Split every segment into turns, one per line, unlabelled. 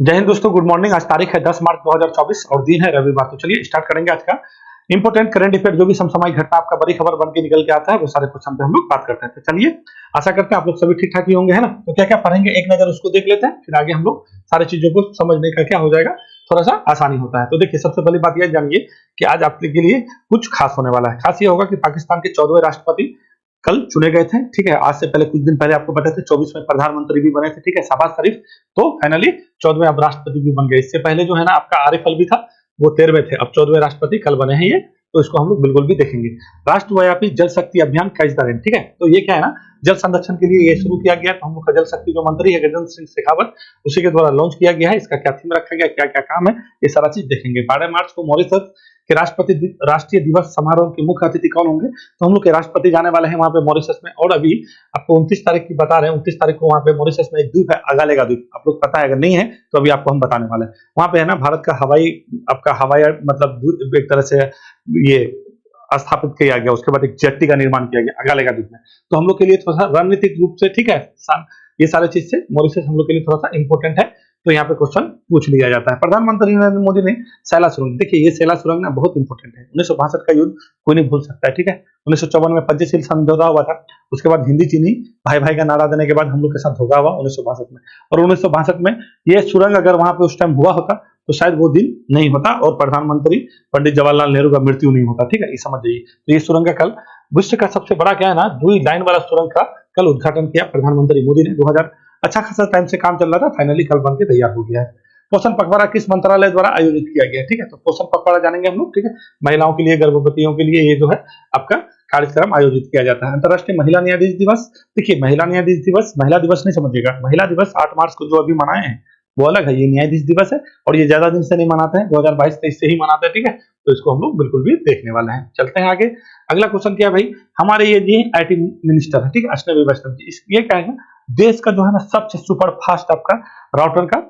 जय हिंद दोस्तों, good morning. आज तारीख है 10 मार्च 2024 और दिन है रविवार। तो चलिए स्टार्ट करेंगे आज का इंपोर्टेंट करंट अफेयर। जो भी समसामयिक घटना आपका बड़ी खबर बन के निकल के आता है वो सारे क्वेश्चन पे हम लोग बात करते हैं। तो चलिए आशा करते हैं आप लोग सभी ठीक ठाक ही होंगे, है ना। तो क्या क्या पढ़ेंगे एक नजर उसको देख लेते हैं, फिर आगे हम लोग सारी चीजों को समझने का क्या हो जाएगा, थोड़ा सा आसानी होता है। तो देखिए सबसे पहली बात यह जानिए कि आज आपके लिए कुछ खास होने वाला है। खास ये होगा कि पाकिस्तान के 14वें राष्ट्रपति कल चुने गए थे। ठीक है, आज से पहले कुछ दिन पहले आपको पता थे 24वें प्रधानमंत्री भी बने थे। ठीक है, शहबाज शरीफ तो फाइनली 14वें अब राष्ट्रपति भी बन गए। इससे पहले जो है ना आपका आरिफ अलवी था, वो 13वें थे। अब 14वें राष्ट्रपति कल बने हैं ये, तो इसको हम लोग बिल्कुल भी देखेंगे। राष्ट्रव्यापी जल शक्ति अभियान कैच द रेन। ठीक है, तो ये क्या है ना, जल संरक्षण के लिए ये शुरू किया गया। तो हम लोग का जल शक्ति जो मंत्री है गजेंद्र सिंह शेखावत, उसी के द्वारा लॉन्च किया गया है। इसका क्या थीम रखा गया, क्या क्या काम है, ये सारा चीज देखेंगे। 12 मार्च को मॉरिशस के राष्ट्रीय दिवस समारोह के मुख्य अतिथि कौन होंगे, तो हम लोग के राष्ट्रपति जाने वाले हैं वहां पे मॉरिशस में। और अभी आपको 29 तारीख की बता रहे हैं, 29 तारीख को वहां पे मॉरिशस में एक द्वीप है, अगालेगा द्वीप। आप लोग पता है, अगर नहीं है तो अभी आपको हम बताने वाले हैं। वहां पे है ना भारत का हवाई मतलब एक तरह से ये स्थापित किया गया। उसके बाद एक जेट्टी का निर्माण किया गया अगालेगा द्वीप में। तो हम लोग के लिए थोड़ा सा रणनीतिक रूप से, ठीक है, ये सारे चीज से मॉरिशस हम लोग के लिए थोड़ा सा इंपॉर्टेंट है। तो यहाँ पे क्वेश्चन पूछ लिया जाता है। प्रधानमंत्री नरेंद्र मोदी ने सैला सुरंग, देखिए ये सैला सुरंग ना बहुत इंपॉर्टेंट है। 1962 का युद्ध कोई नहीं भूल सकता है। ठीक है, 1954 में पंचशील समझौता हुआ था। उसके बाद हिंदी चीनी भाई भाई का नारा देने के बाद हम लोग के साथ धोखा हुआ 1962 में। और 1962 में ये सुरंग अगर वहां पे उस टाइम हुआ होता तो शायद वो दिन नहीं होता और प्रधानमंत्री पंडित जवाहरलाल नेहरू का मृत्यु नहीं होता। ठीक है, ये समझ जाइए। तो ये सुरंग का कल विश्व का सबसे बड़ा क्या है ना, 2 लाइन वाला सुरंग का कल उद्घाटन किया प्रधानमंत्री मोदी ने। 2000 अच्छा खासा टाइम से काम चल रहा था, फाइनली कल बन के तैयार हो गया है। पोषण पखवाड़ा किस मंत्रालय द्वारा आयोजित किया गया है, ठीक है। तो पोषण पखवाड़ा जानेंगे हम लोग। ठीक है, महिलाओं के लिए, गर्भवतियों के लिए ये जो है आपका कार्यक्रम आयोजित किया जाता है। अंतर्राष्ट्रीय महिला न्यायाधीश दिवस, देखिए महिला न्यायाधीश दिवस, महिला दिवस नहीं समझिएगा, महिला दिवस 8 मार्च को जो अभी मनाए हैं वो अलग है। ये न्यायाधीश दिवस है और ये ज्यादा दिन से नहीं मनाते हैं, 2022-23 से ही मनाते हैं। ठीक है, तो इसको हम लोग बिल्कुल भी देखने वाले हैं। चलते हैं आगे। अगला क्वेश्चन क्या है भाई, हमारे ये जी आईटी मिनिस्टर है, ठीक है, अश्विनी वैष्णव जी। ये क्या है, देश का जो है ना सबसे सुपर फास्ट आपका राउटर का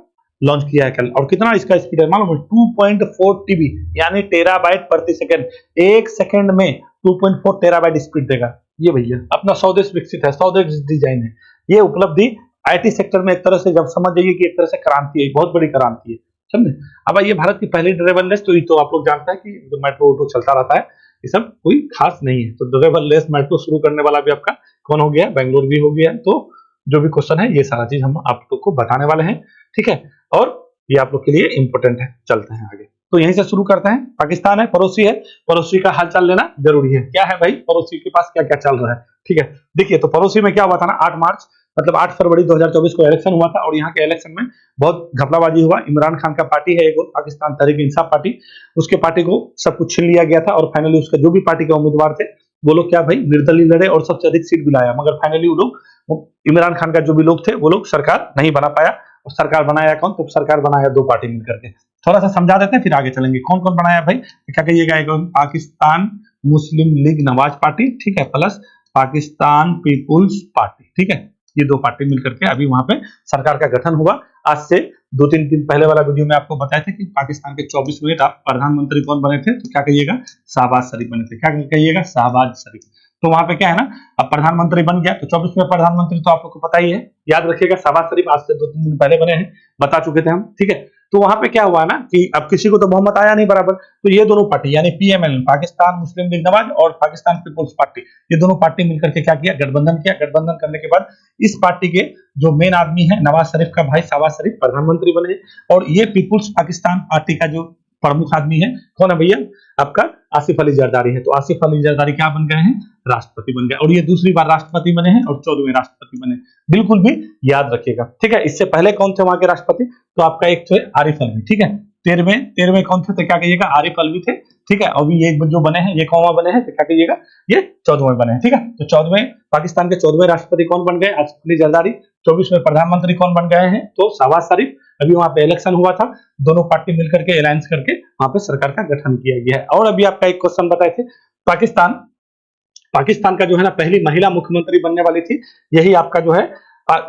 लॉन्च किया है कल। और कितना इसका स्पीड है मालूम है, 2.4 टीबी यानी टेराबाइट प्रति सेकंड। एक सेकंड में 2.4 टेराबाइट स्पीड देगा ये भैया। अपना स्वदेश विकसित है, स्वदेश डिजाइन है। ये उपलब्धि आईटी सेक्टर में एक तरह से जब समझ जाइए कि एक तरह से क्रांति है, बहुत बड़ी क्रांति है, समझे। अब ये भारत की पहली ड्राइवरलेस, तो ये तो आप लोग जानते हैं कि जो मेट्रो ऑटो चलता रहता है, ये सब कोई खास नहीं है। तो ड्राइवरलेस मेट्रो शुरू करने वाला भी आपका कौन हो गया, बेंगलोर भी हो गया। तो जो भी क्वेश्चन है ये सारा चीज हम आप लोग को बताने वाले हैं। ठीक है, और ये आप लोग के लिए इंपॉर्टेंट है। चलते हैं आगे, तो यहीं से शुरू करते हैं। पाकिस्तान है, पड़ोसी है, पड़ोसी का हालचाल लेना जरूरी है। क्या है भाई, पड़ोसी के पास क्या क्या चल रहा है। ठीक है, देखिए तो पड़ोसी में क्या हुआ था ना, 8 मार्च मतलब 8 फरवरी 2024 को इलेक्शन हुआ था। और यहाँ के इलेक्शन में बहुत घपलाबाजी हुआ। इमरान खान का पार्टी है एक पाकिस्तान तहरीक इंसाफ पार्टी, उसके पार्टी को सब कुछ छीन लिया गया था। और फाइनली उसके जो भी पार्टी के उम्मीदवार थे वो लोग क्या भाई निर्दलीय लड़े और सबसे अधिक सीट भी लाया। मगर फाइनली वो लोग, इमरान खान का जो भी लोग थे वो लोग सरकार नहीं बना पाया। और सरकार बनाया कौन, तो सरकार बनाया 2 पार्टी मिलकर के। थोड़ा सा समझा देते हैं फिर आगे चलेंगे। कौन कौन बनाया भाई, क्या कहिएगा, पाकिस्तान मुस्लिम लीग नवाज पार्टी, ठीक है, प्लस पाकिस्तान पीपुल्स पार्टी। ठीक है, ये 2 पार्टी मिलकर के अभी वहां पे सरकार का गठन हुआ। आज से 2-3 दिन पहले वाला वीडियो में आपको बताया था कि पाकिस्तान के 24वें प्रधानमंत्री कौन बने थे, तो क्या कहिएगा, शहबाज शरीफ बने थे। क्या कहिएगा, शहबाज शरीफ। तो वहां पे क्या है ना, अब प्रधानमंत्री बन गया। तो 24वें प्रधानमंत्री तो आप लोग को पता ही है, याद रखिएगा, शहबाज शरीफ आज से 2-3 दिन पहले बने हैं, बता चुके थे हम। ठीक है, तो वहां पे क्या हुआ ना कि अब किसी को तो बहुमत आया नहीं बराबर। तो ये दोनों पार्टी यानी पीएमएल, पाकिस्तान मुस्लिम लीग नवाज और पाकिस्तान पीपुल्स पार्टी, ये दोनों पार्टी मिलकर के क्या किया, गठबंधन किया। गठबंधन करने के बाद इस पार्टी के जो मेन आदमी है नवाज शरीफ का भाई शहबाज शरीफ प्रधानमंत्री बने। और ये पीपुल्स पाकिस्तान पार्टी का जो प्रमुख आदमी है कौन है भैया, आपका आसिफ अली जरदारी है। तो आसिफ अली जरदारी क्या बन गए हैं, राष्ट्रपति बन गए। और ये दूसरी बार राष्ट्रपति बने हैं और 14वें राष्ट्रपति बने, बिल्कुल भी याद रखिएगा। ठीक है, इससे पहले कौन थे वहां के राष्ट्रपति, तो आपका एक थे आरिफ अलवी। ठीक है, 13वें कौन थे, तो क्या कहिएगा, आरिफ अलवी थे। ठीक है, अभी ये जो बने हैं ये कौन बने हैं, तो क्या कहिएगा, ये 14वें बने हैं। ठीक है, तो 14वें पाकिस्तान के 14वें राष्ट्रपति कौन बन गए, आसिफ अली जरदारी। 24वें प्रधानमंत्री कौन बन गए हैं, तो शहबाज शरीफ। अभी वहां पे इलेक्शन हुआ था, दोनों पार्टी मिलकर के अलायंस करके वहां पे सरकार का गठन किया गया है। और अभी आपका एक क्वेश्चन बताए थे, पाकिस्तान का जो है ना पहली महिला मुख्यमंत्री बनने वाली थी, यही आपका जो है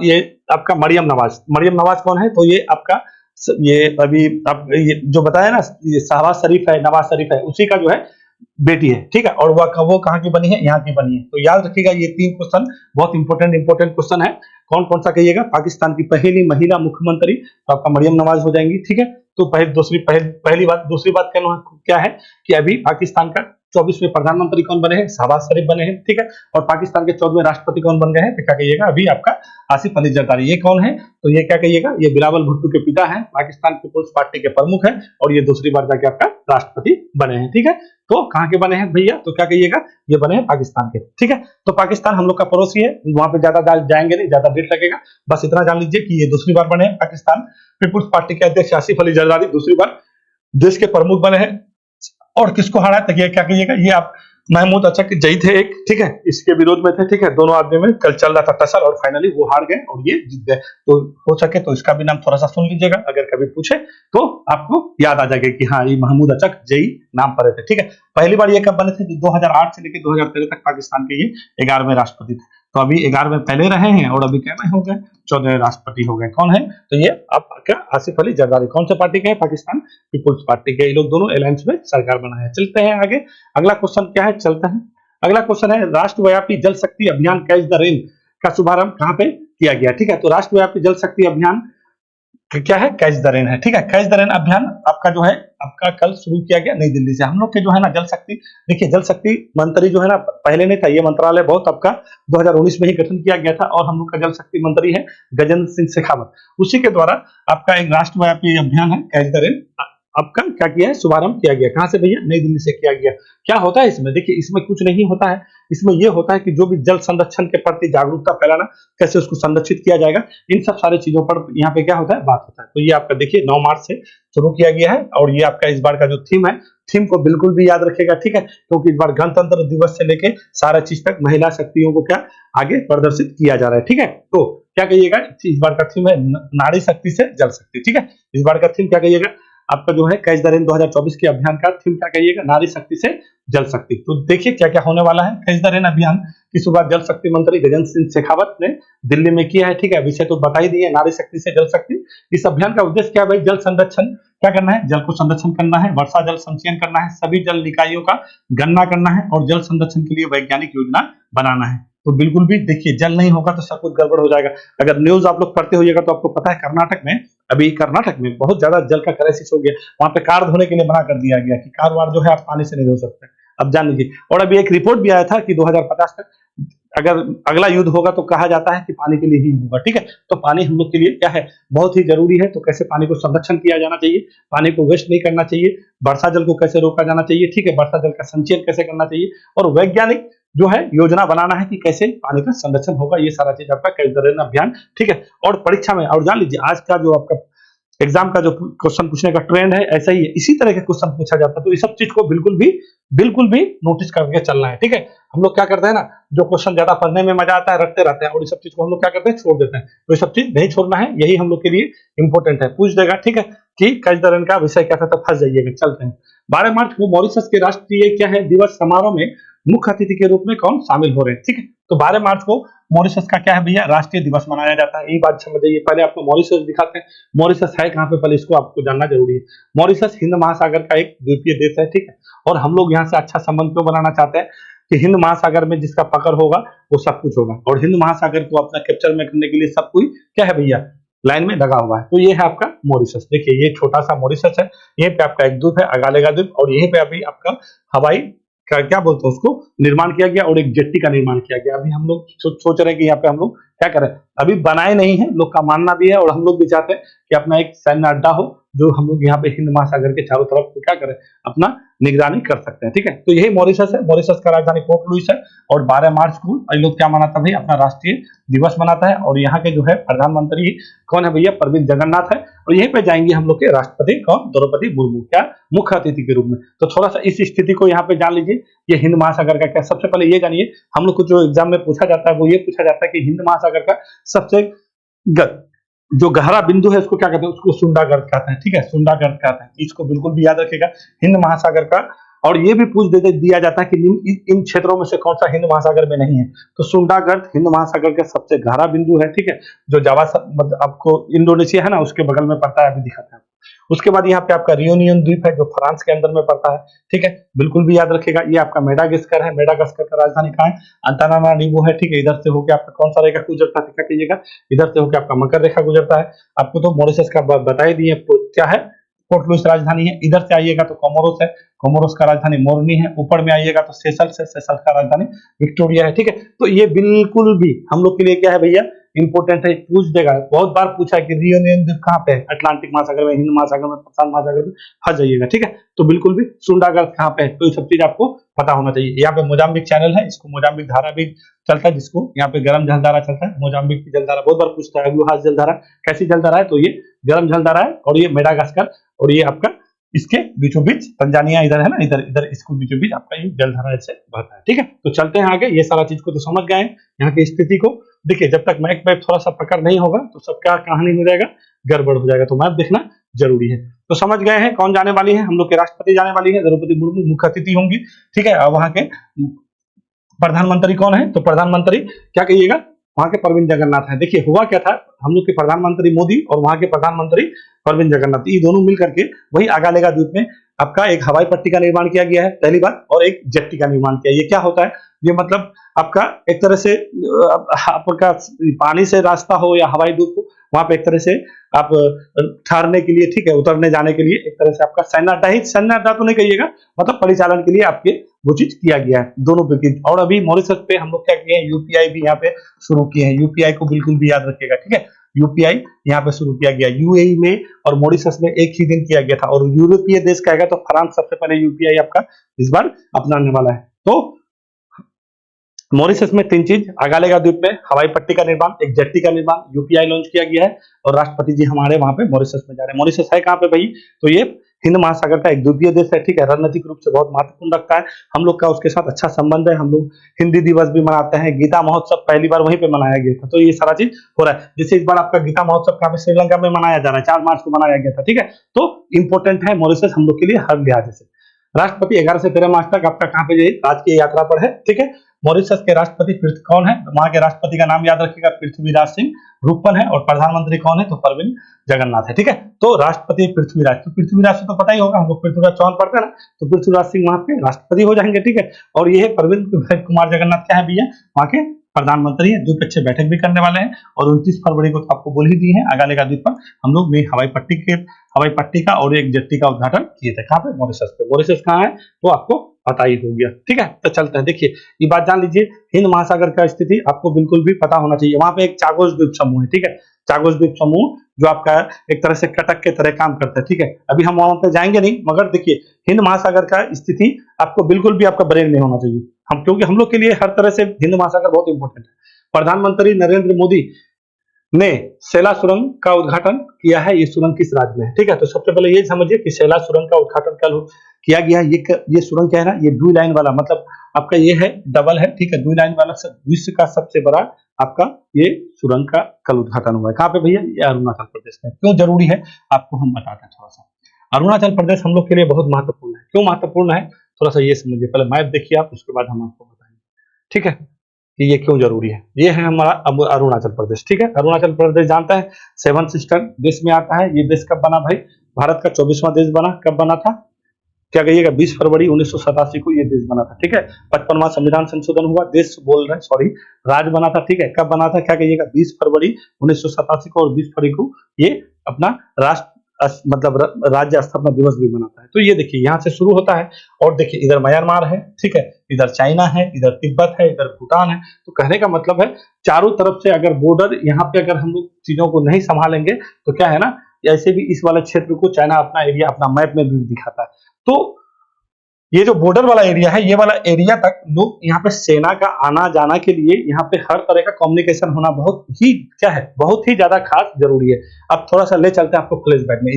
ये आपका मरियम नवाज। मरियम नवाज कौन है, तो ये आपका ये अभी अब ये जो बताया ना, ये शहबाज शरीफ है, नवाज शरीफ है, उसी का जो है बेटी है। ठीक है, और वो कहाँ की बनी है, यहाँ की बनी है। तो याद रखिएगा ये 3 क्वेश्चन बहुत इंपॉर्टेंट क्वेश्चन है। कौन कौन सा कहिएगा? पाकिस्तान की पहली महिला मुख्यमंत्री तो आपका मरियम नवाज हो जाएंगी, ठीक है। तो पहली बात, दूसरी बात क्या है कि अभी पाकिस्तान का 24वें प्रधानमंत्री कौन बने हैं? शहबाज शरीफ बने हैं, ठीक है। और पाकिस्तान के 14वें राष्ट्रपति कौन बन गए हैं? तो क्या कहिएगा? अभी आपका आसिफ अली जरदारी। ये कौन है? तो ये क्या कहिएगा? ये बिलावल भुट्टो के पिता हैं, पाकिस्तान पीपुल्स पार्टी के प्रमुख हैं और ये दूसरी बार जाके आपका राष्ट्रपति बने हैं, ठीक है। तो कहाँ के बने हैं भैया? तो क्या कहिएगा? ये बने हैं पाकिस्तान के, ठीक है। तो पाकिस्तान हम लोग का पड़ोसी है, वहां पे ज्यादा जाएंगे नहीं, ज्यादा डेट लगेगा। बस इतना जान लीजिए कि ये दूसरी बार बने हैं। पाकिस्तान पीपुल्स पार्टी के अध्यक्ष आसिफ अली जरदारी दूसरी बार देश के प्रमुख बने हैं। और किसको हराया? तो ये क्या कहिएगा? ये आप महमूद अच्छा के जई थे एक, ठीक है, इसके विरोध में थे, ठीक है। दोनों आदमी में कल चल रहा था टसल और फाइनली वो हार गए और ये जीत गए। तो हो सके तो इसका भी नाम थोड़ा सा सुन लीजिएगा, अगर कभी पूछे तो आपको याद आ जाएगा कि हाँ ये महमूद अचक जई नाम पर थे, ठीक है। पहली बार ये कब बने थे? 2008 से लेकर 2013 तक पाकिस्तान के ये 11वें राष्ट्रपति थे। तो अभी 11वें पहले रहे हैं और अभी क्या हो गए? 14वें राष्ट्रपति हो गए। कौन है? तो ये आपका आसिफ अली जरदारी। कौन से पार्टी के हैं? पाकिस्तान पीपुल्स पार्टी के। ये लोग दोनों अलायंस में सरकार बनाए। चलते हैं आगे, अगला क्वेश्चन क्या है? चलता है, अगला क्वेश्चन है राष्ट्रव्यापी जल शक्ति अभियान कैच द रेन का शुभारंभ कहां पे किया गया? ठीक है, तो राष्ट्रव्यापी जल शक्ति अभियान क्या है? कैच द रेन है, ठीक है। कैच द रेन अभियान आपका जो है आपका कल शुरू किया गया नई दिल्ली से। हम लोग के जो है ना जल शक्ति, देखिए जल शक्ति मंत्री जो है ना पहले नहीं था, ये मंत्रालय बहुत आपका 2019 में ही गठन किया गया था और हम लोग का जल शक्ति मंत्री है गजेंद्र सिंह शेखावत। उसी के द्वारा आपका एक राष्ट्रव्यापी अभियान है कैच द रेन आपका क्या किया है? शुभारंभ किया गया। कहां से भैया? नई दिल्ली से किया गया। क्या होता है इसमें? देखिए इसमें कुछ नहीं होता है, इसमें यह होता है कि जो भी जल संरक्षण के प्रति जागरूकता फैलाना, कैसे उसको संरक्षित किया जाएगा, इन सब सारी चीजों पर यहाँ पे क्या होता है? बात होता है। तो ये आपका देखिए 9 मार्च से शुरू किया गया है और ये आपका इस बार का जो थीम है, थीम को बिल्कुल भी याद रखेगा, ठीक है, क्योंकि इस बार गणतंत्र दिवस से लेके सारा चीज तक महिला शक्तियों को क्या आगे प्रदर्शित किया जा रहा है, ठीक है। तो क्या कहिएगा? इस बार का थीम है नारी शक्ति से जल शक्ति, ठीक है। इस बार का थीम क्या कहिएगा? आपका जो है कैच द रेन 2024 के अभियान का थीम क्या कहिएगा? नारी शक्ति से जल शक्ति। तो देखिए क्या क्या होने वाला है। कैच द रेन अभियान की शुरुआत जल शक्ति मंत्री गजेंद्र सिंह शेखावत ने दिल्ली में किया है, ठीक है। विषय तो बता ही दिए, नारी शक्ति से जल शक्ति। इस अभियान का उद्देश्य क्या है भाई? जल संरक्षण क्या करना है? जल को संरक्षण करना है, वर्षा जल संचयन करना है, सभी जल निकायों का गणना करना है और जल संरक्षण के लिए वैज्ञानिक योजना बनाना है। तो बिल्कुल भी देखिए जल नहीं होगा तो सब कुछ गड़बड़ हो जाएगा। अगर न्यूज आप लोग पढ़ते होइएगा तो आपको पता है कर्नाटक में, अभी कर्नाटक में बहुत ज्यादा जल का क्राइसिस हो गया। वहां पे कार धोने के लिए मना कर दिया गया कि कार वार जो है आप पानी से नहीं धो सकते। अब जान लीजिए। और अभी एक रिपोर्ट भी आया था कि 2050 तक अगर अगला युद्ध होगा तो कहा जाता है कि पानी के लिए ही होगा, ठीक है। तो पानी हम लोग के लिए क्या है? बहुत ही जरूरी है। तो कैसे पानी को संरक्षण किया जाना चाहिए, पानी को वेस्ट नहीं करना चाहिए, वर्षा जल को कैसे रोका जाना चाहिए, ठीक है, वर्षा जल का संचयन कैसे करना चाहिए और वैज्ञानिक जो है योजना बनाना है कि कैसे पानी का संरक्षण होगा। ये सारा चीज आपका कैच द रेन अभियान, ठीक है। और परीक्षा में और जान लीजिए आज का जो आपका एग्जाम का जो क्वेश्चन पूछने का ट्रेंड है ऐसा ही है, इसी तरह के क्वेश्चन पूछा जाता है। तो इस सब चीज को बिल्कुल भी नोटिस करके चलना है, ठीक है। हम लोग क्या करते हैं ना, जो क्वेश्चन ज्यादा पढ़ने में मजा आता है रटते रहते हैं और इस सब चीज को हम लोग क्या करते हैं? छोड़ देते हैं। तो ये सब चीज नहीं छोड़ना है, यही हम लोग के लिए इंपॉर्टेंट है। पूछ देगा, ठीक है, कि कैच द रेन का विषय क्या था, तो फंस जाइएगा। चलते हैं। 12 मार्च को मॉरिशस के राष्ट्रीय क्या है दिवस समारोह में मुख्य अतिथि के रूप में कौन शामिल हो रहे हैं, ठीक है। तो 12 मार्च को मॉरिशस का क्या है भैया? राष्ट्रीय दिवस मनाया जाता है। ये बात समझ जाइए। पहले आपको मॉरिशस दिखाते हैं। मॉरिशस है कहाँ पे, पहले इसको आपको जानना जरूरी है। मॉरिशस हिंद महासागर का एक द्वीपीय देश है, ठीक है। और हम लोग यहाँ से अच्छा संबंध क्यों बनाना चाहते हैं कि हिंद महासागर में जिसका पकड़ होगा वो सब कुछ होगा और हिंद महासागर को अपना कैप्चर में करने के लिए सब कुछ क्या है भैया? लाइन में लगा हुआ है। तो ये है आपका मॉरिशस। देखिए ये छोटा सा मॉरिशस है, यहीं पे आपका एक द्वीप है अगालेगा द्वीप और यहीं पे अभी आपका हवाई का क्या बोलते हैं उसको निर्माण किया गया और एक जेट्टी का निर्माण किया गया। अभी हम लोग सोच रहे हैं कि यहाँ पे हम लोग क्या करें, अभी बनाए नहीं है, लोग का मानना भी है और हम लोग भी चाहते हैं कि अपना एक सैन्य अड्डा हो जो हम लोग यहाँ पे हिंद महासागर के चारों तरफ को क्या करें, अपना निगरानी कर सकते हैं, ठीक है। तो यही मॉरिशस है। मॉरिशस का राजधानी पोर्ट लुइस है और 12 मार्च को ये लोग क्या मनाता है भाई? अपना राष्ट्रीय दिवस मनाता है और यहाँ के जो है प्रधानमंत्री कौन है भैया? प्रविंद जगन्नाथ है और यहीं पे जाएंगे हम लोग के राष्ट्रपति कौन? द्रौपदी मुर्मू, क्या मुख्य अतिथि के रूप में। तो थोड़ा सा इस स्थिति को यहाँ पे जान लीजिए। ये हिंद महासागर का क्या, सबसे पहले ये जानिए, हम लोग को जो एग्जाम में पूछा जाता है वो ये पूछा जाता है कि हिंद महासागर का सबसे जो गहरा बिंदु है उसको क्या कहते हैं? उसको सुंडागढ़ कहते हैं, ठीक है, सुंडागढ़ कहते हैं। इसको बिल्कुल भी याद रखिएगा हिंद महासागर का। और ये भी पूछ दिया जाता है कि इन क्षेत्रों में से कौन सा हिंद महासागर में नहीं है, तो सुंडागढ़ हिंद महासागर का सबसे गहरा बिंदु है, ठीक है, जो जावा आपको इंडोनेशिया है ना उसके बगल में पड़ता है, अभी दिखाता है। उसके बाद यहाँ पे आपका रियूनियन द्वीप है जो फ्रांस के अंदर में पड़ता है, ठीक है, बिल्कुल भी याद रखिएगा। ये आपका मेडागास्कर है, मेडागास्कर का राजधानी कहाँ है, अंतानानारिवो है, ठीक है। इधर से होकर आपका कौन सा रेखा गुजरता है, क्या कहिएगा, इधर से होकर आपका मकर रेखा गुजरता है। आपको तो मॉरिशस का बता ही दिए क्या है, पोर्ट लुइस राजधानी है। इधर से आइएगा तो कोमोरोस है, कोमोरोस का राजधानी मोरनी है। ऊपर में आइएगा तो सेशल्स है, सेशल्स का राजधानी विक्टोरिया है, ठीक है। तो ये बिल्कुल भी हम लोग के लिए क्या है भैया, इंपोर्टेंट है, पूछ देगा, बहुत बार पूछा है कि रियूनियन द्वीप कहाँ पे है, अटलांटिक महासागर में, हिंद महासागर में, प्रशांत महासागर में, फंस जाइएगा, ठीक है। तो बिल्कुल भी सुंडागढ़ कहाँ पे है, तो ये सब चीज आपको पता होना चाहिए। यहाँ पे मोजाम्बिक चैनल है, इसको मोजाम्बिक धारा भी चलता है, जिसको यहाँ पे गर्म जलधारा चलता है, मोजाम्बिक की जलधारा बहुत बार पूछता है, अग्लुहास जलधारा कैसी जलधारा है, तो ये गर्म जलधारा है। और ये मेडागास्कर और ये आपका इसके बीचों बीच तंजानिया इधर है ना, इधर इधर इसको बीचों बीच आपका ये जलधारा से बहता है, ठीक है। तो चलते हैं आगे, ये सारा चीज को तो समझ गए हैं, यहाँ की स्थिति को देखिए। जब तक मैप थोड़ा सा पकड़ नहीं होगा तो सबका कहानी हो जाएगा, गड़बड़ हो जाएगा, तो मैप देखना जरूरी है। तो समझ गए हैं कौन जाने वाली है, हम लोग के राष्ट्रपति जाने वाली है, द्रौपदी मुर्मू मुख्य अतिथि होंगी, ठीक है। वहां के प्रधानमंत्री कौन है, तो प्रधानमंत्री क्या कहिएगा, वहां के प्रवीण जगन्नाथ है। देखिए हुआ क्या था, हम लोग के प्रधानमंत्री मोदी और वहां के प्रधानमंत्री प्रवीण जगन्नाथ, ये दोनों मिलकर के वही अगालेगा द्वीप में आपका एक हवाई पट्टी का निर्माण किया गया है पहली बार, और एक जेट्टी का निर्माण किया। ये क्या होता है, ये मतलब आपका एक तरह से आपका पानी से रास्ता हो या हवाई द्वीप हो, वहां पे एक तरह से आप ठहरने के लिए, ठीक है, उतरने जाने के लिए एक तरह से आपका सैन्य अड्डा ही, सैन्य अड्डा तो नहीं कहिएगा, मतलब परिचालन के लिए आपके वो चीज किया गया है दोनों पे। और अभी मॉरिशस पे हम लोग क्या किए हैं, यूपीआई भी यहाँ पे शुरू किए हैं, यूपीआई को बिल्कुल भी याद रखिएगा, ठीक है। यूपीआई यहाँ पे शुरू किया गया, यूएई में और मॉरिशस में एक ही दिन किया गया था। और यूरोपीय देश कहेगा तो फ्रांस सबसे पहले यूपीआई आपका इस बार अपनाने वाला है। तो मॉरिशस में तीन चीज, अगालेगा द्वीप में हवाई पट्टी का निर्माण, एक जेट्टी का निर्माण, यूपीआई लॉन्च किया गया है, और राष्ट्रपति जी हमारे वहां पे मॉरिशस में जा रहे हैं। मॉरिशस है कहाँ पे भाई, तो ये हिंद महासागर का एक द्वीपीय देश है, ठीक है, रणनीतिक रूप से बहुत महत्वपूर्ण रखता है। हम लोग का उसके साथ अच्छा संबंध है, हम लोग हिंदी दिवस भी मनाते हैं, गीता महोत्सव पहली बार वहीं पे मनाया गया था। तो ये सारा चीज हो रहा है, जैसे इस बार आपका गीता महोत्सव कहाँ पे, श्रीलंका में मनाया जा रहा है, 4 मार्च को मनाया गया था, ठीक है। तो इंपॉर्टेंट है मॉरिशस हम लोग के लिए हर लिहाज से। राष्ट्रपति 11 से 13 मार्च तक आपका कहाँ पे राजकीय यात्रा पर है, ठीक है। मॉरिशस के राष्ट्रपति कौन है, वहां के राष्ट्रपति का नाम याद रखिएगा, पृथ्वीराज सिंह रूपन है, और प्रधानमंत्री कौन है, तो प्रवीण जगन्नाथ है, ठीक है। तो राष्ट्रपति पृथ्वीराज, तो पृथ्वीराज से तो पता ही होगा, हम लोग पृथ्वीराज चौहान पढ़ते हैं ना, तो पृथ्वीराज सिंह वहां पे राष्ट्रपति हो जाएंगे, ठीक है। और ये प्रवीण कुमार जगन्नाथ क्या है भैया, वहां के प्रधानमंत्री है, द्विपक्षीय बैठक भी करने वाले हैं। और 29 फरवरी को तो आपको बोल ही दी है, अगालेगा द्वीप पर हम लोग भी हवाई पट्टी का और एक जेट्टी का उद्घाटन किए थे। कहाँ पे, मॉरिशस पे। मॉरिशस कहाँ है वो आपको पता ही हो गया, ठीक है। तो चलते हैं, देखिए ये बात जान लीजिए, हिंद महासागर का स्थिति आपको बिल्कुल भी पता होना चाहिए। वहां पे एक चागोस द्वीप समूह है, ठीक है, चागोस द्वीप समूह जो आपका एक तरह से कटक के तरह काम करता है, ठीक है। अभी हम वहां पे जाएंगे नहीं, मगर देखिए हिंद महासागर का स्थिति आपको बिल्कुल भी आपका ब्रेन में होना चाहिए, हम क्योंकि हम लोग के लिए हर तरह से हिंद महासागर बहुत इंपॉर्टेंट है। प्रधानमंत्री नरेंद्र मोदी ने सेला सुरंग का उद्घाटन किया है, ये सुरंग किस राज्य में है, ठीक है। तो सबसे पहले ये समझिए कि सेला सुरंग का उद्घाटन कल किया गया है। ये सुरंग क्या है ना, ये 2 लाइन वाला, मतलब आपका ये है डबल है, ठीक है, 2 लाइन वाला विश्व का सबसे बड़ा आपका ये सुरंग का कल उद्घाटन हुआ है। कहाँ पे भैया, ये अरुणाचल प्रदेश में। क्यों जरूरी है आपको हम बताते हैं थोड़ा सा। अरुणाचल प्रदेश हम लोग के लिए बहुत महत्वपूर्ण है। क्यों महत्वपूर्ण है, थोड़ा सा ये समझिए, पहले मैप देखिए आप, उसके बाद हम आपको बताएंगे, ठीक है, कि ये क्यों जरूरी है। ये है हमारा अब अरुणाचल प्रदेश, ठीक है। अरुणाचल प्रदेश जानता है 7 सिस्टर देश में आता है। ये देश कब बना भाई, भारत का 24वां देश बना, कब बना था, क्या कहिएगा, 20 फरवरी 1987 को ये देश बना था, ठीक है। 55वां संविधान संशोधन हुआ, देश बोल रहे सॉरी, राज्य बना था, ठीक है। कब बना था, क्या कहिएगा, 20 फरवरी 1987 को, और 20 फरवरी को ये अपना राष्ट्र मतलब राज्य स्थापना दिवस भी मनाता है। तो ये देखिए यहाँ से शुरू होता है, और देखिए इधर म्यांमार है, ठीक है, इधर चाइना है, इधर तिब्बत है, इधर भूटान है। तो कहने का मतलब है चारों तरफ से अगर बॉर्डर, यहाँ पे अगर हम लोग चीजों को नहीं संभालेंगे तो क्या है ना, ऐसे भी इस वाले क्षेत्र को चाइना अपना एरिया अपना मैप में भी दिखाता है। तो ये जो बॉर्डर वाला एरिया है, ये वाला एरिया तक लोग यहाँ पे सेना का आना जाना के लिए यहाँ पे हर तरह का कम्युनिकेशन होना बहुत ही क्या है, बहुत ही ज्यादा खास जरूरी है। अब थोड़ा सा ले चलते हैं आपको फ्लैशबैक में,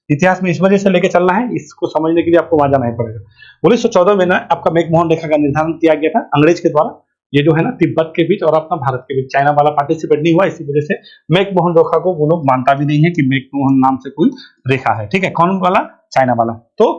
इतिहास में इस वजह से लेके चलना है, इसको समझने के लिए आपको वहां जाना ही पड़ेगा। 1914 में ना आपका मैकमोहन रेखा का निर्धारण किया गया था अंग्रेज के द्वारा। ये जो है ना तिब्बत के बीच और अपना भारत के बीच, चाइना वाला पार्टिसिपेट नहीं हुआ, इसी वजह से मैकमोहन रेखा को वो लोग मानता भी नहीं है कि मैकमोहन नाम से कोई रेखा है, ठीक है। कौन वाला, चाइना वाला। तो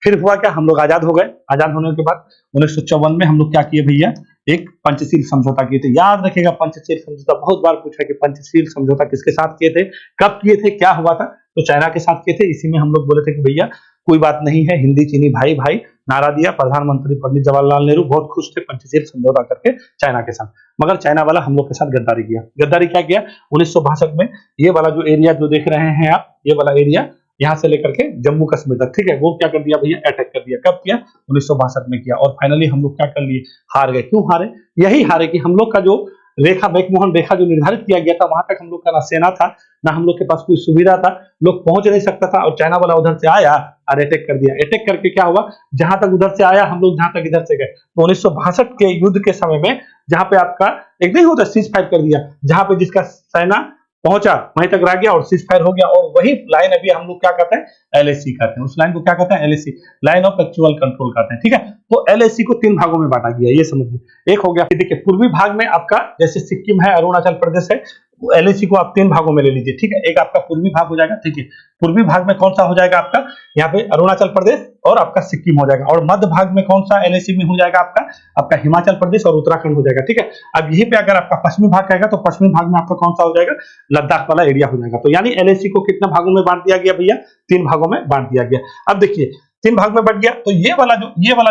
फिर हुआ क्या, हम लोग आजाद हो गए। आजाद होने के बाद 1954 में हम लोग क्या किए भैया, एक पंचशील समझौता किए थे। याद रखिएगा पंचशील समझौता, बहुत बार पूछा कि पंचशील समझौता किसके साथ किए थे, कब किए थे, क्या हुआ था। तो चाइना के साथ किए थे। इसी में हम लोग बोले थे कि भैया कोई बात नहीं है, हिंदी चीनी भाई भाई नारा दिया। प्रधानमंत्री पंडित जवाहरलाल नेहरू बहुत खुश थे पंचशील समझौता करके चाइना के साथ, मगर चाइना वाला हम लोग के साथ गद्दारी किया। गद्दारी क्या किया 1962 में, ये वाला जो एरिया जो देख रहे हैं आप, ये वाला एरिया यहाँ से लेकर के जम्मू कश्मीर तक, ठीक है, वो क्या कर दिया भैया, अटैक कर दिया। कब किया 1962 में किया। और फाइनली हम लोग क्या कर लिए, हार गए। क्यों हारे, यही हारे कि हम लोग का जो रेखा, मैकमोहन रेखा जो निर्धारित किया गया था, वहां तक हम लोग का ना सेना था, ना हम लोग के पास कोई सुविधा था, लोग पहुंच नहीं सकता था। और चाइना वाला उधर से आया और अटैक कर दिया। अटैक करके क्या हुआ, जहां तक उधर से आया हम लोग जहां तक इधर से गए। तो 1962 के युद्ध के समय में जहां पे आपका एक नहीं होता सीज फायर कर दिया, जहां पे जिसका सेना पहुंचा वहीं तक रह गया और सीज फायर हो गया। और वही लाइन अभी हम लोग क्या कहते हैं, एलएसी कहते हैं। उस लाइन को क्या कहते हैं, LAC, line of actual control कहते हैं। ठीक है, तो एलएसी को 3 भागों में बांटा गया, ये समझिए। एक हो गया, देखिए पूर्वी भाग में आपका जैसे सिक्किम है, अरुणाचल प्रदेश है, एलएसी को आप 3 भागों में ले लीजिए। ठीक है, एक आपका पूर्वी भाग हो जाएगा। ठीक है, पूर्वी भाग में कौन सा हो जाएगा आपका, यहाँ पे अरुणाचल प्रदेश और आपका सिक्किम हो जाएगा। और मध्य भाग में कौन सा एलएसी में हो जाएगा आपका, आपका हिमाचल प्रदेश और उत्तराखंड हो जाएगा। ठीक है, अब यहीं पे अगर आपका पश्चिमी भाग कहेगा तो पश्चिमी भाग में आपका कौन सा हो जाएगा, लद्दाख वाला एरिया हो जाएगा। तो यानी एलएसी को कितने भागों में बांट दिया गया भैया, 3 भागों में बांट दिया गया। अब देखिए 3 भाग में बट गया, तो ये वाला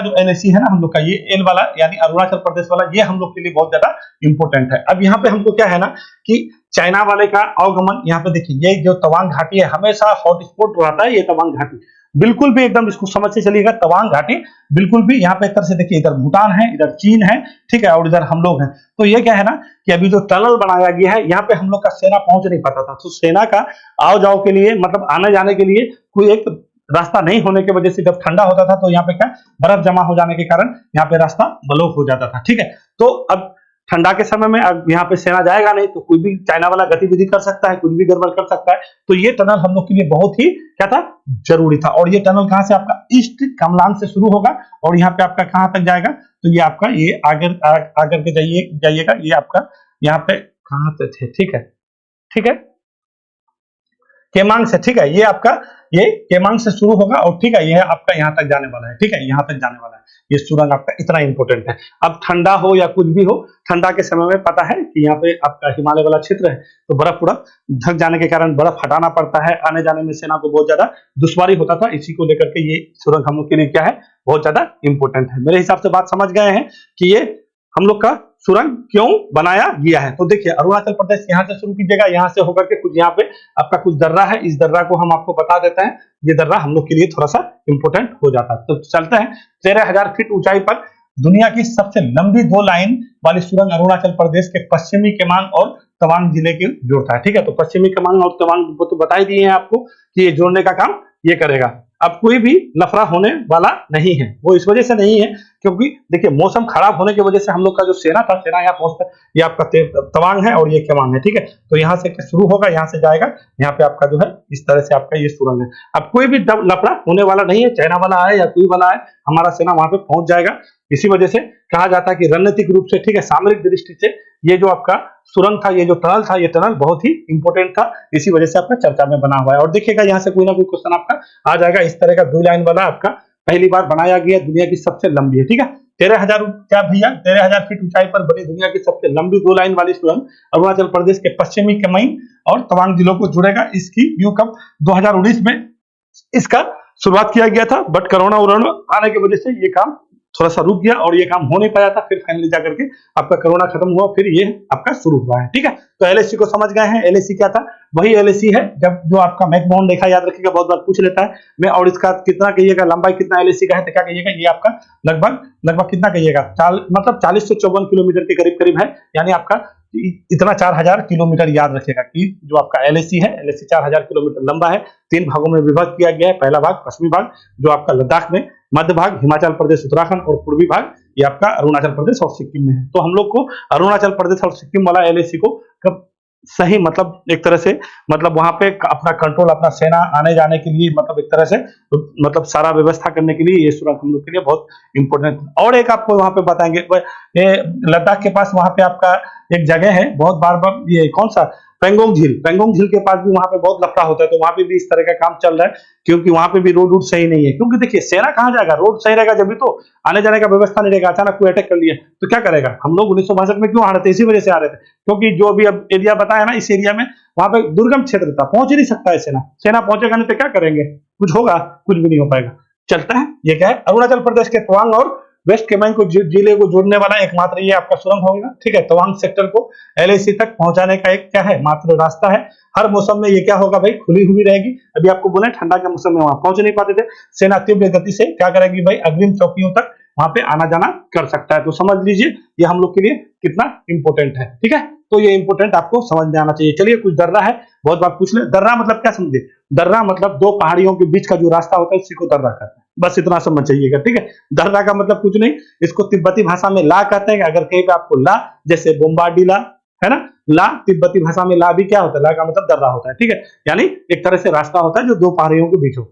जो एलएसी है ना हम लोग का, ये एल वाला यानी अरुणाचल प्रदेश वाला, ये हम लोग के लिए बहुत ज्यादा इंपॉर्टेंट है। अब यहाँ पे हमको क्या है ना कि चाइना वाले का अवगमन, यहाँ पे देखिए ये जो तवांग घाटी है, हमेशा हॉटस्पॉट रहता है ये तवांग घाटी, बिल्कुल भी एकदम इसको समझ से चलिएगा। तवांग घाटी बिल्कुल भी यहाँ पे एक तरह से देखिए, इधर भूटान है, इधर चीन है, ठीक है, और इधर हम लोग हैं। तो ये क्या है ना कि अभी जो टनल बनाया गया है, यहाँ पे हम लोग का सेना पहुंच नहीं पाता था। तो सेना का आओ जाओ के लिए, मतलब आने जाने के लिए कोई एक रास्ता नहीं होने की वजह से, जब ठंडा होता था तो यहाँ पे क्या बर्फ जमा हो जाने के कारण यहाँ पे रास्ता ब्लॉक हो जाता था। ठीक है, तो अब ठंडा के समय में अब यहाँ पे सेना जाएगा नहीं, तो कोई भी चाइना वाला गतिविधि कर सकता है, कुछ भी गड़बड़ कर सकता है। तो ये टनल हम लोग के लिए बहुत ही क्या था, जरूरी था। और ये टनल कहाँ से, आपका ईस्ट कमलांग से शुरू होगा और यहाँ पे आपका कहाँ तक जाएगा, तो ये आपका ये आगे के जाइएगा, ये आपका यहाँ पे कहाँ पे थे, ठीक है, ठीक है, केमांग से, ठीक है, ये आपका ये केमांग से शुरू होगा और ठीक है, ये आपका यहाँ तक जाने वाला है। ठीक है, यहाँ तक जाने वाला है ये सुरंग आपका, इतना इंपॉर्टेंट है। अब ठंडा हो या कुछ भी हो, ठंडा के समय में पता है कि यहाँ पे आपका हिमालय वाला क्षेत्र है, तो बर्फ पूरा ढक जाने के कारण बर्फ हटाना पड़ता है, आने जाने में सेना को बहुत ज्यादा दुश्वारी होता था। इसी को लेकर के ये सुरंग हम लोग के लिए क्या है, बहुत ज्यादा इंपॉर्टेंट है। मेरे हिसाब से बात समझ गए हैं कि ये हम लोग का सुरंग क्यों बनाया गया है। तो देखिए अरुणाचल प्रदेश यहाँ से शुरू कीजिएगा, यहाँ से होकर के कुछ यहाँ पे आपका कुछ दर्रा है, इस दर्रा को हम आपको बता देते हैं। ये दर्रा हम लोग के लिए थोड़ा सा इंपॉर्टेंट हो जाता है। तो चलते हैं, 13,000 फीट ऊंचाई पर दुनिया की सबसे लंबी 2 लाइन वाली सुरंग अरुणाचल प्रदेश के पश्चिमी केमांग और तवांग जिले के जोड़ता है। ठीक है, तो पश्चिमी केमांग और तवांग को तो बता ही दिए हैं आपको कि ये जोड़ने का काम ये करेगा। अब कोई भी लफड़ा होने वाला नहीं है, वो इस वजह से नहीं है क्योंकि देखिए मौसम खराब होने की वजह से हम लोग का जो सेना था, सेना यहाँ पहुंचता, ये आपका तवांग है और ये केमांग है। ठीक है, तो यहाँ से शुरू होगा, यहाँ से जाएगा, यहाँ पे आपका जो है इस तरह से आपका ये सुरंग है। अब कोई भी लफड़ा होने वाला नहीं है, चाइना वाला आए या कोई वाला आए, हमारा सेना वहां पे पहुंच जाएगा। इसी वजह से कहा जाता है कि रणनीतिक रूप से, ठीक है, सामरिक दृष्टि से ये जो आपका सुरंग था, ये जो टनल था, ये टनल बहुत ही इंपॉर्टेंट था, इसी वजह से आपका चर्चा में बना हुआ है। और देखिएगा यहाँ से कोई ना कोई क्वेश्चन आपका आ जाएगा। इस तरह का 2 लाइन वाला आपका पहली बार बनाया गया, दुनिया की सबसे लंबी है। ठीक है, 13,000 क्या भैया, 13,000 फीट ऊंचाई पर बनी दुनिया की सबसे लंबी 2 लाइन वाली सुरंग अरुणाचल प्रदेश के पश्चिमी केमांग और तवांग जिलों को जुड़ेगा। इसकी यू कब 2019 में इसका शुरुआत किया गया था, बट कोरोना आने की वजह से ये काम थोड़ा सा रुक गया और ये काम हो नहीं पाया था। फिर फाइनली जाकर के आपका कोरोना खत्म हुआ, फिर ये आपका शुरू हुआ है। ठीक है, तो एलएसी को समझ गए हैं। एलएसी क्या था, वही एलएसी है जब जो आपका मैकमोहन रेखा, याद रखिएगा, बहुत बार पूछ लेता है मैं, और इसका कितना कहिएगा, लंबाई कितना एलएसी का है, तो क्या कहिएगा, ये आपका लगभग कितना कहिएगा, मतलब 40 से 54 किलोमीटर के करीब है। यानी आपका इतना 4,000 किलोमीटर याद रखेगा कि जो आपका एलएसी है, एलएसी 4,000 किलोमीटर लंबा है। 3 भागों में विभाजित किया गया है। पहला भाग पश्चिमी भाग जो आपका लद्दाख में, मध्य भाग हिमाचल प्रदेश उत्तराखंड और पूर्वी भाग ये आपका अरुणाचल प्रदेश और सिक्किम में है। तो हम लोग को अरुणाचल प्रदेश और सिक्किम वाला एलएसी को कब सही, मतलब एक तरह से, मतलब वहां पे अपना कंट्रोल, अपना सेना आने जाने के लिए, मतलब एक तरह से, मतलब सारा व्यवस्था करने के लिए ये सुरंग हम लोग के लिए बहुत इंपॉर्टेंट। और एक आपको वहां पे बताएंगे, ये लद्दाख के पास वहां पे आपका एक जगह है, बहुत बार ये कौन सा पेंगोंग झील के पास भी वहां पे बहुत लफड़ा होता है, तो वहां पे भी इस तरह का काम चल रहा है, क्योंकि वहां पे भी रोड वोड सही नहीं है। क्योंकि देखिए सेना कहाँ जाएगा, रोड सही रहेगा जब भी तो आने जाने का व्यवस्था नहीं रहेगा। अचानक कोई अटैक कर लिया तो क्या करेगा। हम लोग 1962 में क्यों आ रहे थे, इसी वजह से आ रहे थे, क्योंकि जो अभी अब एरिया बताया ना, इस एरिया में वहां पे दुर्गम क्षेत्र था, पहुंच ही नहीं सकता है सेना। सेना पहुंचेगा नहीं तो क्या करेंगे, कुछ होगा, कुछ भी नहीं हो पाएगा। चलता है, ये क्या है, अरुणाचल प्रदेश के तवांग और वेस्ट केमेंग को जिले को जोड़ने वाला एकमात्र ये आपका सुरंग होगा। ठीक है, तवांग सेक्टर को LAC तक पहुंचाने का एक क्या है, मात्र रास्ता है। हर मौसम में ये क्या होगा भाई, खुली हुई रहेगी। अभी आपको बोले ठंडा के मौसम में वहां पहुंच नहीं पाते थे, सेना तीव्र गति से क्या करेगी भाई, अग्रिम चौकियों तक वहां पे आना जाना कर सकता है। तो समझ लीजिए ये हम लोग के लिए कितना इंपॉर्टेंट है। ठीक है, तो ये इंपॉर्टेंट आपको समझ में आना चाहिए। चलिए, कुछ दर्रा है, बहुत बार पूछ ले, दर्रा मतलब क्या समझे, दर्रा मतलब दो पहाड़ियों के बीच का जो रास्ता होता है उसी को दर्रा कहते हैं, बस इतना समझ जाइएगा। ठीक है, दर्रा का मतलब कुछ नहीं, इसको तिब्बती भाषा में ला कहते हैं। अगर कहीं पे आपको ला, जैसे बोम्बार्डिला है ना, ला तिब्बती भाषा में ला भी क्या होता है, ला का मतलब दर्रा होता है। ठीक है, यानी एक तरह से रास्ता होता है जो दो पहाड़ियों के बीच हो।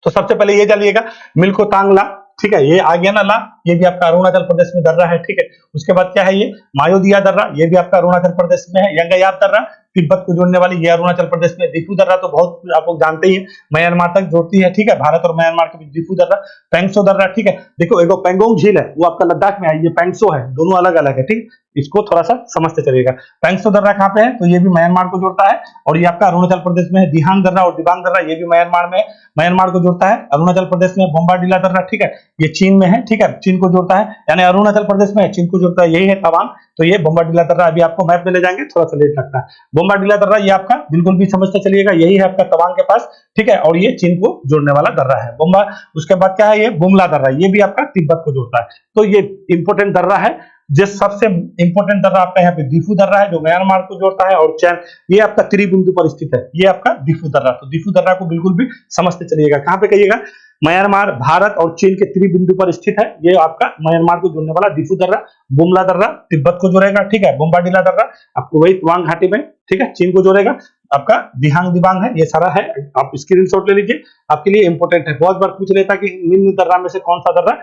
तो सबसे पहले ये जानिएगा, मिल्कोतांग ला, ठीक है, ये आ गया ना ला, ये भी आपका अरुणाचल प्रदेश में दर्रा है। ठीक है, उसके बाद क्या है, ये मायोदिया दर्रा, ये भी आपका अरुणाचल प्रदेश में है। यंगायाब दर्रा तिब्बत को जोड़ने वाली, ये अरुणाचल प्रदेश में। दीफू दर्रा तो बहुत आप लोग जानते ही हैं, म्यांमार तक जोड़ती है। ठीक है, भारत और म्यांमार के बीच दीफू दर्रा, पेंगसो दर्रा। ठीक है, देखो एगो पेंगोंग झील है, वो आपका लद्दाख में है, ये पेंगसो है, दोनों अलग अलग है। ठीक, इसको थोड़ा सा समझते चलिएगा। पेंगसो दर्रा कहाँ पे है, तो ये भी म्यांमार को जोड़ता है, और ये आपका अरुणाचल प्रदेश में है। दिहांग दर्रा और दिबांग दर्रा, ये भी म्यांमार में है, म्यांमार को जोड़ता है। अरुणाचल प्रदेश में बोम्बार्डिला दर्रा, ठीक है, ये चीन में है। ठीक है, चीन को जोड़ता है, यानी अरुणाचल प्रदेश में है, चीन को जोड़ता है, यही है तवांग। तो ये बोम्बार्डिला दर्रा अभी आपको मैप में ले जाएंगे, थोड़ा सा लेट लगता है। बोम्बार्डिला दर्रा ये आपका बिल्कुल भी समझते चलिएगा, यही है आपका तवांग के पास। ठीक है, और ये चीन को जोड़ने वाला दर्रा है बोम्बा। उसके बाद क्या है, ये बुमला दर्रा, ये भी आपका तिब्बत को जोड़ता है। तो ये इंपोर्टेंट दर्रा है। जिस सबसे इंपोर्टेंट दर्रा आपका यहाँ पे दीफू दर्रा है, जो म्यांमार को जोड़ता है, और चैन, ये आपका त्रिबिंदु पर स्थित है, ये आपका दीफू दर्रा। तो दीफू दर्रा को बिल्कुल भी समझते चलिएगा। कहां पे कहिएगा, म्यांमार, भारत और चीन के त्रिबिंदु पर स्थित है, ये आपका म्यांमार को जोड़ने वाला दीफू दर्रा। बुमला दर्रा तिब्बत को जोड़ेगा। ठीक है, बोम्बार्डिला दर्रा आपको वही तवांग घाटी में, ठीक है, चीन को जोड़ेगा। आपका दिहांग दिबांग है, ये सारा है, आप स्क्रीनशॉट ले लीजिए, आपके लिए इंपॉर्टेंट है। बहुत बार पूछ लेता कि निम्न दर्रा में से कौन सा दर्रा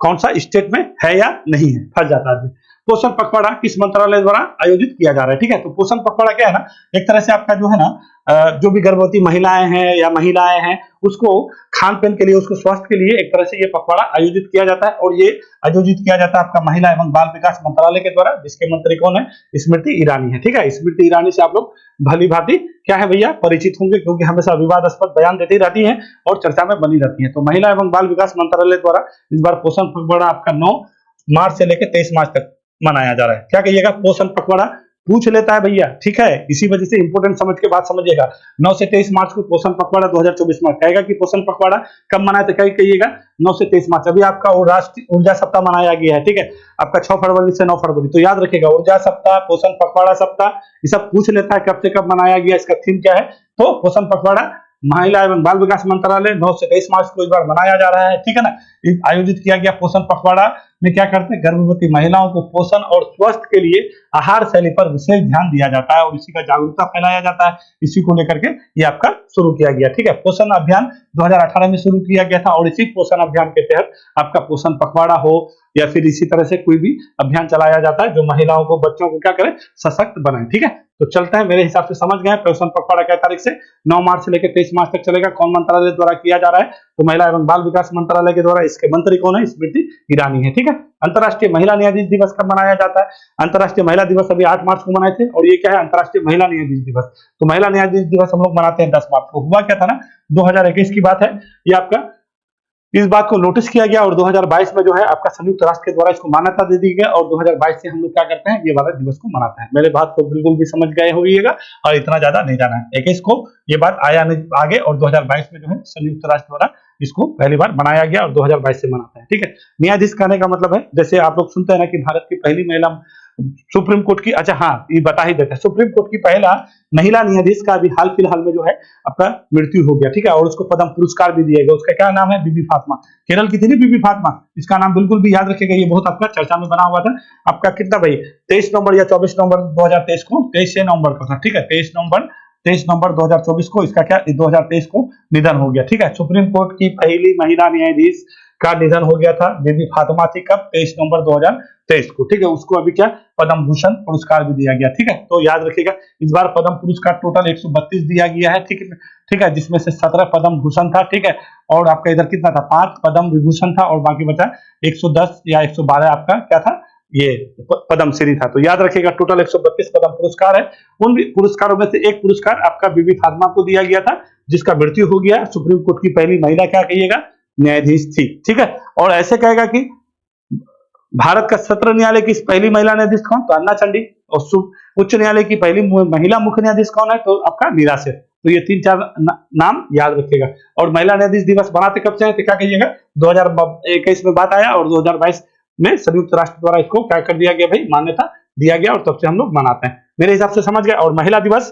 कौन सा स्टेट में है या नहीं है, फंस जाता है। पोषण पखवाड़ा किस मंत्रालय द्वारा आयोजित किया जा रहा है। ठीक है, तो पोषण पखवाड़ा क्या है ना, एक तरह से आपका जो है ना, जो भी गर्भवती महिलाएं हैं या महिलाएं हैं, उसको खान पान के लिए, उसको स्वास्थ्य के लिए एक तरह से ये पखवाड़ा आयोजित किया जाता है। और ये आयोजित किया जाता है आपका महिला एवं बाल विकास मंत्रालय के द्वारा, जिसके मंत्री कौन है, स्मृति ईरानी है। ठीक है, स्मृति ईरानी से आप लोग भली भांति क्या है भैया परिचित होंगे, क्योंकि हमेशा विवादास्पद बयान देती रहती हैं और चर्चा में बनी रहती है। तो महिला एवं बाल विकास मंत्रालय द्वारा इस बार पोषण पखवाड़ा आपका 9 मार्च से लेकर 23 मार्च तक मनाया जा रहा है। क्या कहिएगा, पोषण पखवाड़ा पूछ लेता है भैया। ठीक है, इसी वजह से इंपोर्टेंट समझ के बात समझिएगा। 9 से 23 मार्च को पोषण पखवाड़ा 2024 में कहेगा कि पोषण पखवाड़ा कब मनाए, तो कहिएगा 9 से 23 मार्च। अभी आपका राष्ट्रीय ऊर्जा सप्ताह मनाया गया है। ठीक है, आपका 6 फरवरी से 9 फरवरी, तो याद रखिएगा ऊर्जा सप्ताह, पोषण पखवाड़ा सप्ताह, ये सब पूछ लेता है कब से कब मनाया गया, इसका थीम क्या है। तो पोषण पखवाड़ा महिला एवं बाल विकास मंत्रालय 9 से 23 मार्च को इस बार मनाया जा रहा है। ठीक है ना, आयोजित किया गया। पोषण पखवाड़ा में क्या करते हैं, गर्भवती महिलाओं को पोषण और स्वास्थ्य के लिए आहार शैली पर विशेष ध्यान दिया जाता है और इसी का जागरूकता फैलाया जाता है। इसी को लेकर के ये आपका शुरू किया गया। ठीक है, पोषण अभियान 2018 में शुरू किया गया था और इसी पोषण अभियान के तहत आपका पोषण पखवाड़ा हो या फिर इसी तरह से कोई भी अभियान चलाया जाता है जो महिलाओं को, बच्चों को क्या करे, सशक्त बनाए। ठीक है, तो चलते हैं, मेरे हिसाब से समझ गए पोषण पखवाड़ा क्या तारीख से 9 मार्च से लेकर 23 मार्च तक चलेगा, कौन मंत्रालय द्वारा किया जा रहा है, तो महिला एवं बाल विकास मंत्रालय के द्वारा। इसके मंत्री कौन है, स्मृति ईरानी है। ठीक है, अंतर्राष्ट्रीय महिला न्यायाधीश दिवस कब मनाया जाता है, अंतर्राष्ट्रीय महिला दिवस अभी 8 मार्च को मनाए थे, और ये क्या है, अंतर्राष्ट्रीय महिला न्यायाधीश दिवस। तो महिला न्यायाधीश दिवस हम लोग मनाते हैं 10 मार्च को। हुआ क्या था ना, 2021 की बात है, ये आपका इस बात को नोटिस किया गया और 2022 में जो है आपका संयुक्त राष्ट्र के द्वारा इसको मान्यता दे दी गई और 2022 से हम लोग क्या करते हैं, ये वाला दिवस को मनाते हैं। मेरे बात को बिल्कुल भी समझ गए होइएगा और इतना ज्यादा नहीं जाना है। 21 को ये बात आया आगे और 2022 में जो है संयुक्त राष्ट्र द्वारा इसको पहली बार बनाया गया और 2022 से मनाते हैं। ठीक है, न्यायाधीश कहने का मतलब है, जैसे आप लोग सुनते हैं ना कि भारत की पहली महिला सुप्रीम कोर्ट की, अच्छा हाँ ये बता ही देते हैं, सुप्रीम कोर्ट की पहला महिला न्यायाधीश का अभी हाल फिलहाल में जो है आपका मृत्यु हो गया। ठीक है, और उसको पद्म पुरस्कार भी दिया गया। उसका क्या नाम है, बीबी फातिमा, केरल की थी ना बीबी फातिमा, इसका नाम बिल्कुल भी याद रखिएगा, ये बहुत आपका चर्चा में बना हुआ था। आपका कितना भाई 23 नवंबर या 24 नवंबर 2023 को, 23 नवंबर को था। ठीक है, 23 नवंबर 2024 को इसका क्या 2023 को निधन हो गया। ठीक है, सुप्रीम कोर्ट की पहली महिला न्यायाधीश का निधन हो गया था, बीबी फातिमा थी। कब, 23 नवंबर 2023 को, ठीक है, उसको अभी क्या पद्म भूषण पुरस्कार भी दिया गया, ठीक है। तो याद रखिएगा इस बार पद्म पुरस्कार टोटल 132 दिया गया है, ठीक है, जिसमें से 17 पद्म भूषण था, ठीक है, और आपका इधर कितना था, 5 पद्म विभूषण था, और बाकी बचा 110 या 112 आपका क्या था, ये पद्म श्री था। तो याद रखिएगा टोटल 132 पद्म पुरस्कार है। उन पुरस्कारों में से एक पुरस्कार आपका बीबी फातिमा को दिया गया था, जिसका मृत्यु हो गया। सुप्रीम कोर्ट की पहली महिला क्या कहिएगा, न्यायाधीश थी, ठीक है। और ऐसे कहेगा कि भारत का सत्र न्यायालय की पहली महिला न्यायाधीश कौन, तो अन्ना चंडी। और उच्च न्यायालय की पहली महिला मुख्य न्यायाधीश कौन है, तो आपका मीरा सेठ। तो ये 3-4 नाम याद रखिएगा। और महिला न्यायाधीश दिवस बनाते कब से है, तो क्या कहिएगा 2021 में बात आया, और 2022 में संयुक्त राष्ट्र द्वारा इसको क्या कर दिया गया भाई, मान्यता दिया गया, और तब से हम लोग मनाते हैं। मेरे हिसाब से समझ गए। और महिला दिवस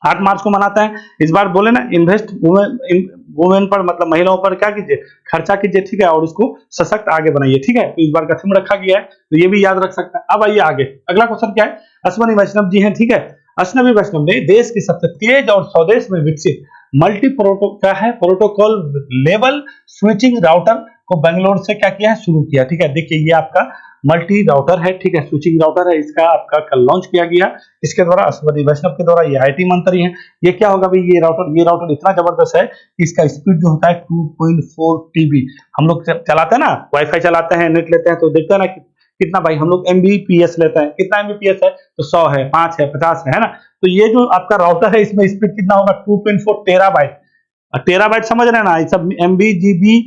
8 मार्च को मनाते हैं। इस बार बोले ना, इन्वेस्ट वुमेन पर, मतलब महिलाओं पर क्या कीजिए, खर्चा कीजिए, ठीक है, और उसको सशक्त आगे बनाइए, ठीक है। तो इस बार का थीम रखा गया है, तो ये भी याद रख सकते हैं। अब आइए आगे, अगला क्वेश्चन क्या है, अश्वनी वैष्णव जी हैं, ठीक है। अश्वनी वैष्णव ने देश की सबसे तेज और स्वदेश में विकसित multi protocol level switching router को बेंगलोर से क्या किया है, शुरू किया, ठीक है। देखिए ये आपका मल्टी राउटर है, ठीक है, स्विचिंग राउटर है, इसका आपका कल लॉन्च किया गया, इसके द्वारा अश्वनी वैष्णव के द्वारा। ये आईटी मंत्री हैं। ये क्या होगा भाई, ये राउटर इतना जबरदस्त है कि इसका स्पीड जो होता है 2.4 टीबी। हम लोग चलाते हैं ना, वाईफाई चलाते हैं, नेट लेते हैं, तो देखते हैं ना कितना भाई हम लोग एमबीपीएस लेते हैं, कितना एमबीपीएस है, तो 100 है, 5 है, 50 है ना। तो ये जो आपका राउटर है, इसमें स्पीड कितना होगा, 2.4 टेराबाइट। टेराबाइट समझ रहे हैं ना, ये सब एमबी जीबी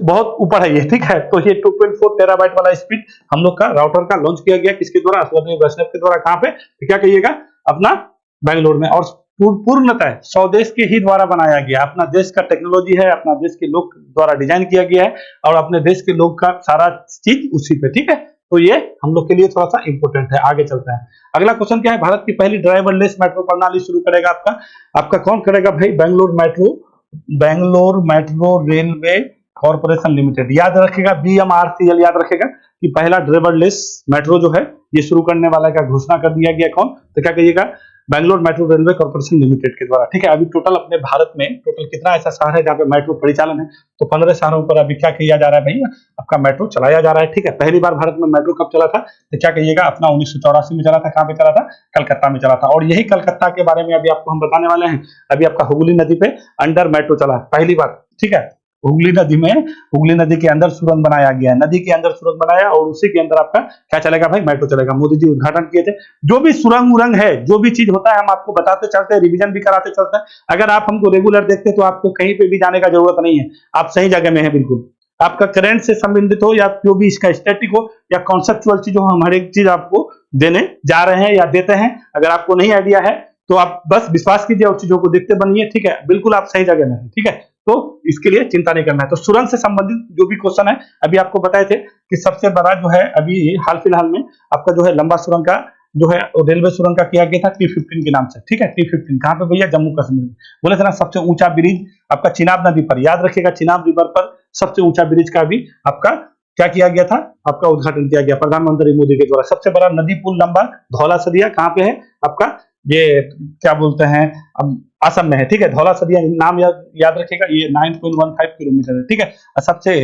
बहुत ऊपर है ये, ठीक है। तो ये 2.4 टेराबाइट वाला स्पीड हम लोग का राउटर का लॉन्च किया गया, किसके द्वारा, अश्वनी वैष्णव के द्वारा। कहां पे, तो क्या कहिएगा, अपना बेंगलोर में। और पूर्णतः स्वदेश के ही द्वारा बनाया गया, अपना देश का टेक्नोलॉजी है, अपना देश के लोग द्वारा डिजाइन किया गया है, और अपने देश के लोग का सारा चीज उसी पे, ठीक है। तो ये हम लोग के लिए थोड़ा सा इंपॉर्टेंट है। आगे चलते हैं, अगला क्वेश्चन क्या है, भारत की पहली ड्राइवरलेस मेट्रो प्रणाली शुरू करेगा आपका कौन करेगा भाई, Bangalore metro railway corporation limited. याद रखेगा BMRCL, याद रखेगा कि पहला ड्राइवरलेस मेट्रो जो है ये शुरू करने वाला का घोषणा कर दिया गया, कौन, तो क्या कहिएगा, Bangalore metro railway corporation limited के द्वारा, ठीक है। अभी टोटल अपने भारत में टोटल कितना ऐसा शहर है जहाँ पे मेट्रो परिचालन है, तो 15 शहरों पर अभी क्या किया जा रहा है भैया, आपका मेट्रो चलाया जा रहा है, ठीक है। पहली बार भारत में मेट्रो कब चला था, तो क्या कहिएगा, अपना 1984 में चला था। कहाँ पे चला था, कलकत्ता में चला था। और यही कलकत्ता के बारे में अभी आपको हम बताने वाले हैं। अभी आपका हुगली नदी पे अंडर मेट्रो चला पहली बार, ठीक है। हुगली नदी के अंदर सुरंग बनाया गया है, नदी के अंदर सुरंग बनाया, और उसी के अंदर आपका क्या चलेगा भाई, मेट्रो चलेगा। मोदी जी उद्घाटन किए थे। जो भी सुरंग उरंग है, जो भी चीज होता है, हम आपको बताते चलते हैं, रिवीजन भी कराते चलते हैं। अगर आप हमको रेगुलर देखते हैं तो आपको कहीं पे भी जाने का जरूरत नहीं है, आप सही जगह में है बिल्कुल। आपका करंट से संबंधित हो, या जो भी इसका स्टैटिक हो, या कॉन्सेप्चुअल चीज हो, हम हर एक चीज आपको देने जा रहे हैं या देते हैं। अगर आपको नहीं आइडिया है तो आप बस विश्वास कीजिए और चीजों को देखते बनिए, ठीक है। बिल्कुल आप सही जगह में है, ठीक है। तो इसके लिए चिंता नहीं करना है। तो सुरंग से संबंधित जो भी क्वेश्चन है, अभी आपको बताए थे कि सबसे बड़ा जो है अभी हाल फिलहाल में आपका जो है लंबा सुरंग का जो है रेलवे सुरंग का किया गया था T15 के नाम से, ठीक है। T15 कहाँ पे भैया, जम्मू कश्मीर में। बोले थे ना सबसे ऊंचा ब्रिज आपका चिनाब नदी पर, याद रखिएगा चिनाब रिवर पर सबसे ऊंचा ब्रिज का भी आपका क्या किया गया था, आपका उद्घाटन किया गया प्रधानमंत्री मोदी के द्वारा। सबसे बड़ा नदी पुल लंबा धौला सदिया कहाँ पे है आपका, ये क्या बोलते हैं, असम में है, ठीक है। धौला सदिया नाम याद रखिएगा, ये 9.15 किलोमीटर है, ठीक है। सबसे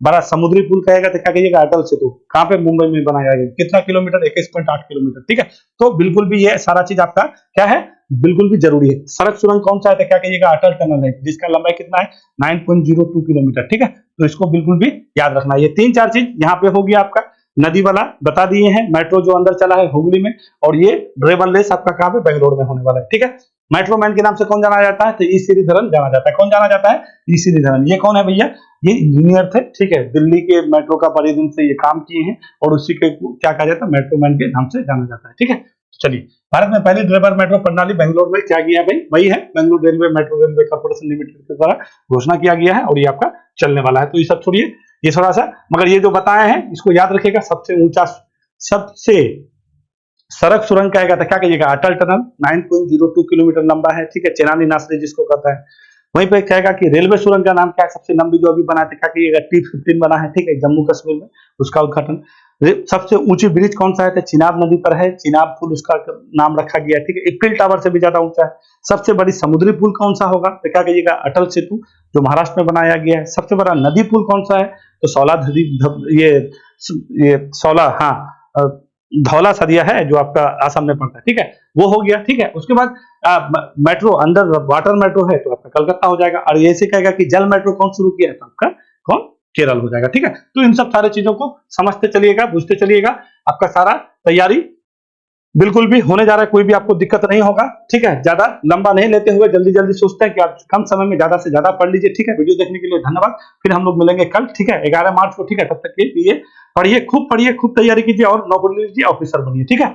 बड़ा समुद्री पुल कहेगा तो क्या कहिएगा, अटल सेतु। कहाँ पे, मुंबई में बनाया गया। कितना किलोमीटर, 21.8 किलोमीटर, ठीक है। तो बिल्कुल भी ये सारा चीज आपका क्या है, बिल्कुल भी जरूरी है। सड़क सुरंग कौन सा है, तो क्या कहिएगा, अटल टनल है, जिसका लंबाई कितना है, 9.02 किलोमीटर, ठीक है। तो इसको बिल्कुल भी याद रखना। ये 3-4 चीज यहाँ पे होगी आपका। नदी वाला बता दिए हैं, मेट्रो जो अंदर चला है हुगली में, और ये ड्राइवरलेस आपका कहाँ पे, बेंगलोर में होने वाला है, ठीक है। मेट्रो मैन के नाम से कौन जाना जाता है, तो ई श्रीधरन जाना जाता है। कौन जाना जाता है, ई श्रीधरन। ये कौन है भैया, ये इंजीनियर थे, ठीक है। दिल्ली के मेट्रो का बड़े दिन से ये काम किए हैं, और उसी के क्या कहा जाता है, मेट्रो मैन के नाम से जाना जाता है, ठीक है। चलिए, भारत में पहली ड्राइवर मेट्रो प्रणाली बेंगलोर में क्या किया भाई, वही है Bangalore railway metro railway corporation limited के द्वारा घोषणा किया गया है, और ये आपका चलने वाला है। तो ये सब छोड़िए, ये थोड़ा सा, मगर ये जो बताए हैं इसको याद रखिएगा। सबसे ऊंचा, सबसे सड़क सुरंग कहेगा तो क्या कहिएगा, अटल टनल 9.02 किलोमीटर लंबा है, ठीक है। चेनानी नासरी जिसको कहता है। वहीं पे कहेगा कि रेलवे सुरंग का नाम क्या है, सबसे लंबी जो अभी बना है, क्या कहिएगा, T15 बना है, ठीक है, जम्मू कश्मीर में, उसका उद्घाटन। सबसे ऊंची ब्रिज कौन सा है, तो चिनाब नदी पर है, चिनाब पुल उसका नाम रखा गया है, ठीक है। इफिल टावर से भी ज्यादा ऊंचा है। सबसे बड़ी समुद्री पुल कौन सा होगा, तो क्या कहिएगा, अटल सेतु, जो महाराष्ट्र में बनाया गया है। सबसे बड़ा नदी पुल कौन सा है, तो शौला नदी, ये ये 16, हाँ, धौला सदिया है जो आपका आसाम में पड़ता है, ठीक है, वो हो गया, ठीक है। उसके बाद मेट्रो, अंडर वाटर मेट्रो है तो आपका कलकत्ता हो जाएगा। और ये से कहेगा कि जल मेट्रो कौन शुरू किया है तो आपका कौन, केरल हो जाएगा, ठीक है। तो इन सब सारे चीजों को समझते चलिएगा, बुझते चलिएगा, आपका सारा तैयारी बिल्कुल भी होने जा रहा है, कोई भी आपको दिक्कत नहीं होगा, ठीक है। ज्यादा लंबा नहीं लेते हुए जल्दी जल्दी सोचते हैं कि आप कम समय में ज्यादा से ज्यादा पढ़ लीजिए, ठीक है। वीडियो देखने के लिए धन्यवाद, फिर हम लोग मिलेंगे कल, ठीक है, 11 मार्च को, ठीक है। तब तक के लिए पढ़िए, खूब तैयारी कीजिए और नौकरी लीजिए, ऑफिसर बनिए, ठीक है।